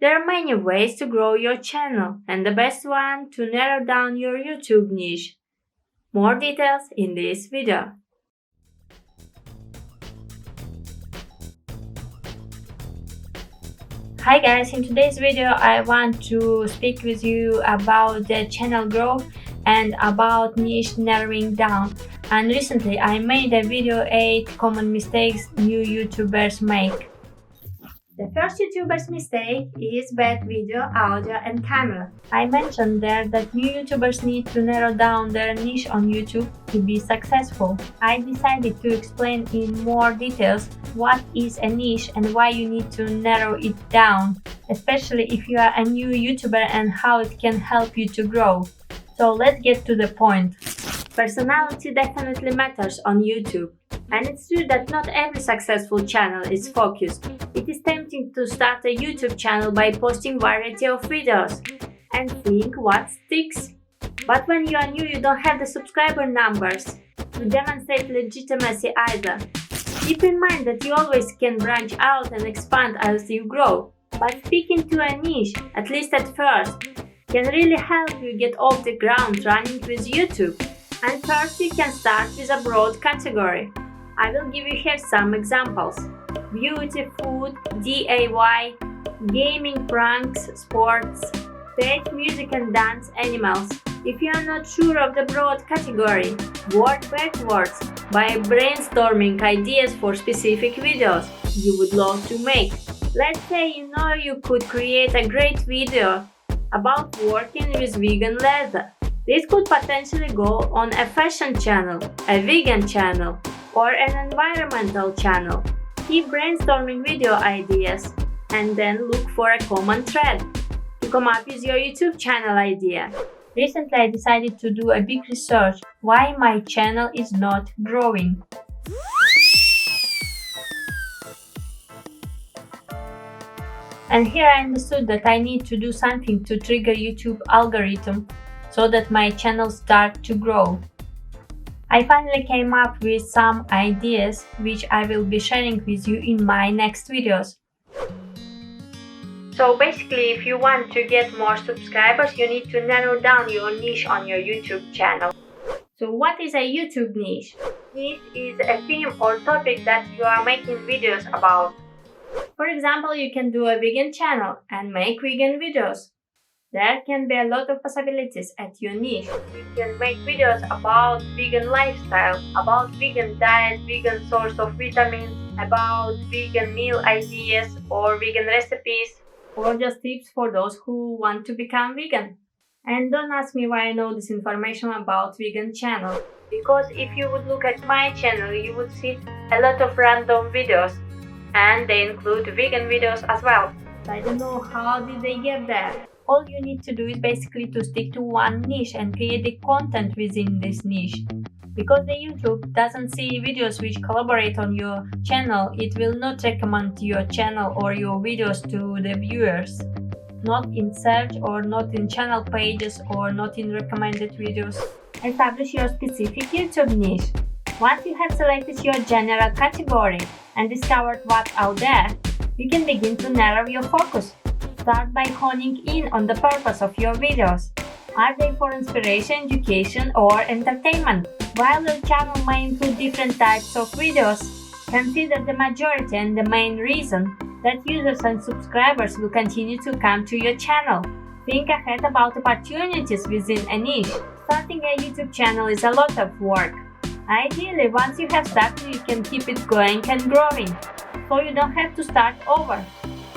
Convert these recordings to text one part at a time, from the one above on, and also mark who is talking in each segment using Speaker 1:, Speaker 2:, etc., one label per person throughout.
Speaker 1: There are many ways to grow your channel, and the best one to narrow down your YouTube niche. More details in this video. Hi guys, in today's video I want to speak with you about the channel growth and about niche narrowing down. And recently I made a video 8 common mistakes new YouTubers make. The first YouTuber's mistake is bad video, audio and camera. I mentioned there that new YouTubers need to narrow down their niche on YouTube to be successful. I decided to explain in more details what is a niche and why you need to narrow it down, especially if you are a new YouTuber, and how it can help you to grow. So let's get to the point. Personality definitely matters on YouTube. And it's true that not every successful channel is focused. It is tempting to start a YouTube channel by posting variety of videos and seeing what sticks. But when you are new, you don't have the subscriber numbers to demonstrate legitimacy either. Keep in mind that you always can branch out and expand as you grow. But sticking to a niche, at least at first, can really help you get off the ground running with YouTube. And first you can start with a broad category. I will give you here some examples: beauty, food, DIY, gaming, pranks, sports, stage, music and dance, animals. If you are not sure of the broad category, work backwards by brainstorming ideas for specific videos you would love to make. Let's say you know you could create a great video about working with vegan leather. This could potentially go on a fashion channel, a vegan channel, or an environmental channel. Keep brainstorming video ideas and then look for a common thread to come up with your YouTube channel idea. Recently I decided to do a big research why my channel is not growing. And here I understood that I need to do something to trigger YouTube algorithm so that my channel start to grow. I finally came up with some ideas which I will be sharing with you in my next videos. So basically, if you want to get more subscribers, you need to narrow down your niche on your YouTube channel. So what is a YouTube niche? Niche is a theme or topic that you are making videos about. For example, you can do a vegan channel and make vegan videos. There can be a lot of possibilities at your niche. You can make videos about vegan lifestyle, about vegan diet, vegan source of vitamins, about vegan meal ideas or vegan recipes, or just tips for those who want to become vegan. And don't ask me why I know this information about vegan channel, because if you would look at my channel, you would see a lot of random videos, and they include vegan videos as well. I don't know how did they get there. All you need to do is basically to stick to one niche and create the content within this niche. Because the YouTube doesn't see videos which collaborate on your channel, it will not recommend your channel or your videos to the viewers. Not in search or not in channel pages or not in recommended videos. Establish your specific YouTube niche. Once you have selected your general category and discovered what's out there, you can begin to narrow your focus. Start by honing in on the purpose of your videos. Are they for inspiration, education, or entertainment? While your channel may include different types of videos, consider the majority and the main reason that users and subscribers will continue to come to your channel. Think ahead about opportunities within a niche. Starting a YouTube channel is a lot of work. Ideally, once you have started, you can keep it going and growing, so you don't have to start over.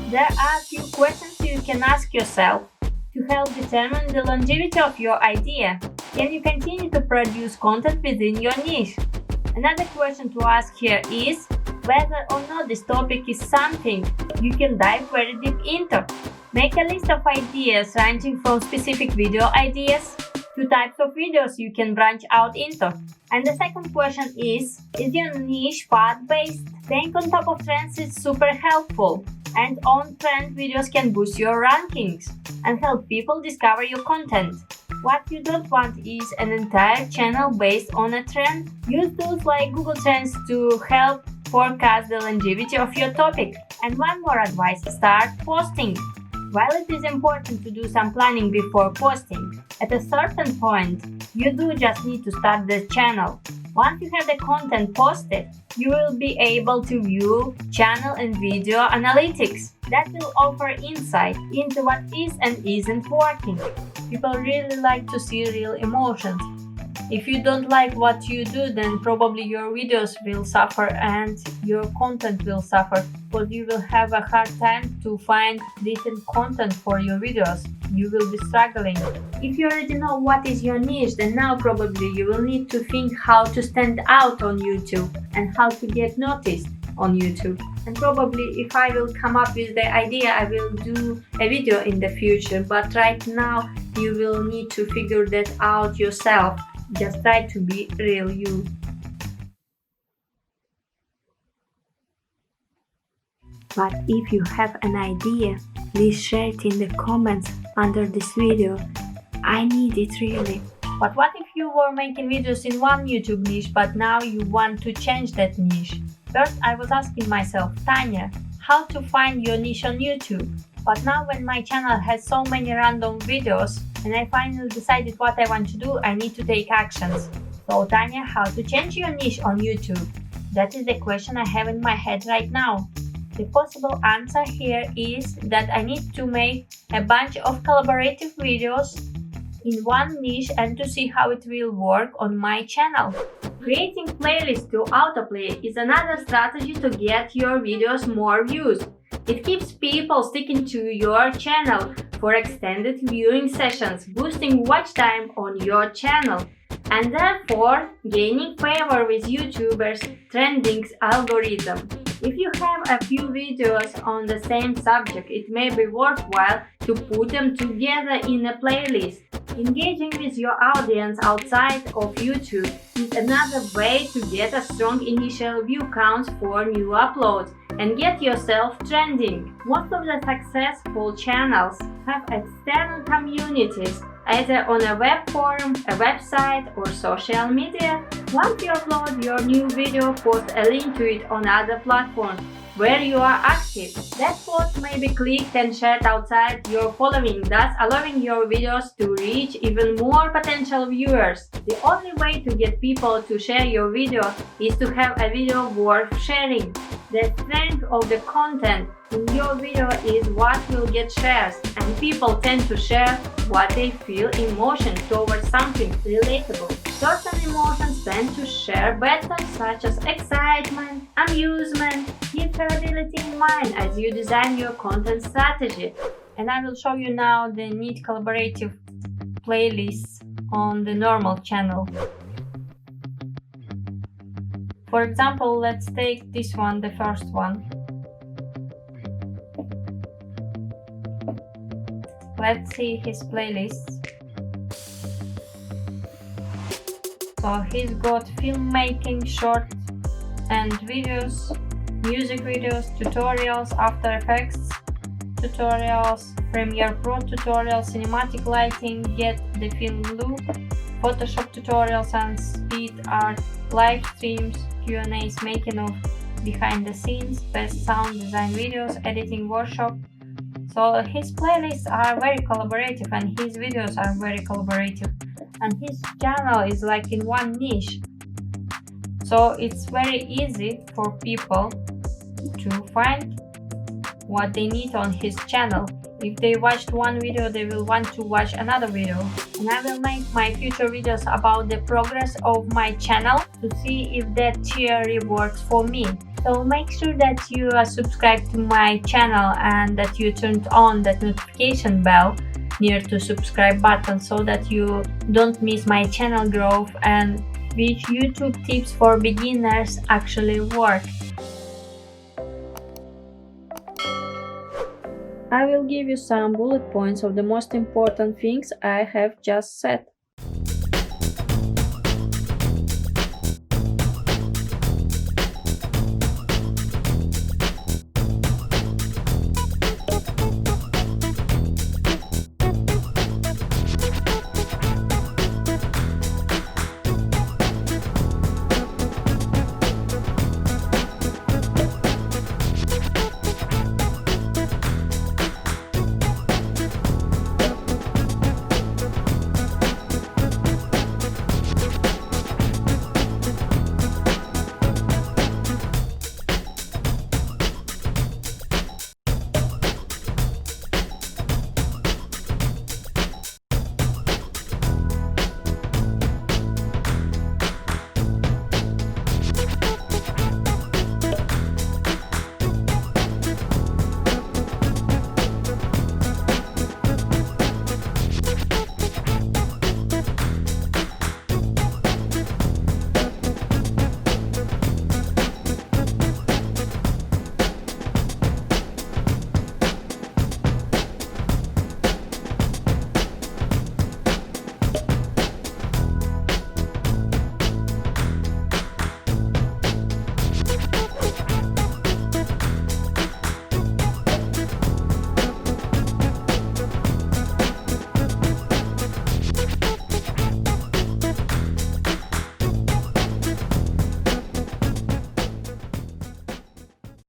Speaker 1: There are a few questions you can ask yourself to help determine the longevity of your idea. Can you continue to produce content within your niche? Another question to ask here is whether or not this topic is something you can dive very deep into. Make a list of ideas ranging from specific video ideas to types of videos you can branch out into. And the second question is your niche path-based? Staying on top of trends is super helpful, and on-trend videos can boost your rankings and help people discover your content. What you don't want is an entire channel based on a trend. Use tools like Google Trends to help forecast the longevity of your topic. And one more advice, start posting. While it is important to do some planning before posting, at a certain point, you do just need to start the channel. Once you have the content posted, you will be able to view channel and video analytics. That will offer insight into what is and isn't working. People really like to see real emotions. If you don't like what you do, then probably your videos will suffer and your content will suffer, because you will have a hard time to find decent content for your videos. You will be struggling. If you already know what is your niche, then now probably you will need to think how to stand out on YouTube and how to get noticed on YouTube. And probably if I will come up with the idea, I will do a video in the future, but right now you will need to figure that out yourself. Just try to be real you. But if you have an idea, please share it in the comments under this video. I need it really. But what if you were making videos in one YouTube niche, but now you want to change that niche? First, I was asking myself, Tanya, how to find your niche on YouTube? But now when my channel has so many random videos and I finally decided what I want to do, I need to take actions. So Tanya, how to change your niche on YouTube? That is the question I have in my head right now. The possible answer here is that I need to make a bunch of collaborative videos in one niche and to see how it will work on my channel. Creating playlists to autoplay is another strategy to get your videos more views. It keeps people sticking to your channel for extended viewing sessions, boosting watch time on your channel, and therefore gaining favor with YouTubers' trending algorithm. If you have a few videos on the same subject, it may be worthwhile to put them together in a playlist. Engaging with your audience outside of YouTube is another way to get a strong initial view count for new uploads and get yourself trending. Most of the successful channels have external communities, either on a web forum, a website, or social media. Once you upload your new video, post a link to it on other platforms where you are active. That post may be clicked and shared outside your following, thus allowing your videos to reach even more potential viewers. The only way to get people to share your video is to have a video worth sharing. The strength of the content in your video is what will get shares, and people tend to share what they feel emotion towards something relatable. Certain emotions tend to share better, such as excitement, amusement. Keep shareability in mind as you design your content strategy. And I will show you now the neat collaborative playlists on the normal channel. For example, let's take this one, the first one. Let's see his playlists. So he's got filmmaking, short and videos, music videos, tutorials, After Effects tutorials, Premiere Pro tutorials, cinematic lighting, get the film look, Photoshop tutorials and speed art, live streams, Q&As, making of behind the scenes, best sound design videos, editing workshop. So his playlists are very collaborative and his videos are very collaborative, and his channel is like in one niche. So it's very easy for people to find what they need on his channel. If they watched one video, they will want to watch another video. And I will make my future videos about the progress of my channel to see if that theory works for me. So make sure that you are subscribed to my channel and that you turned on that notification bell near to subscribe button so that you don't miss my channel growth and which YouTube tips for beginners actually work. I will give you some bullet points of the most important things I have just said.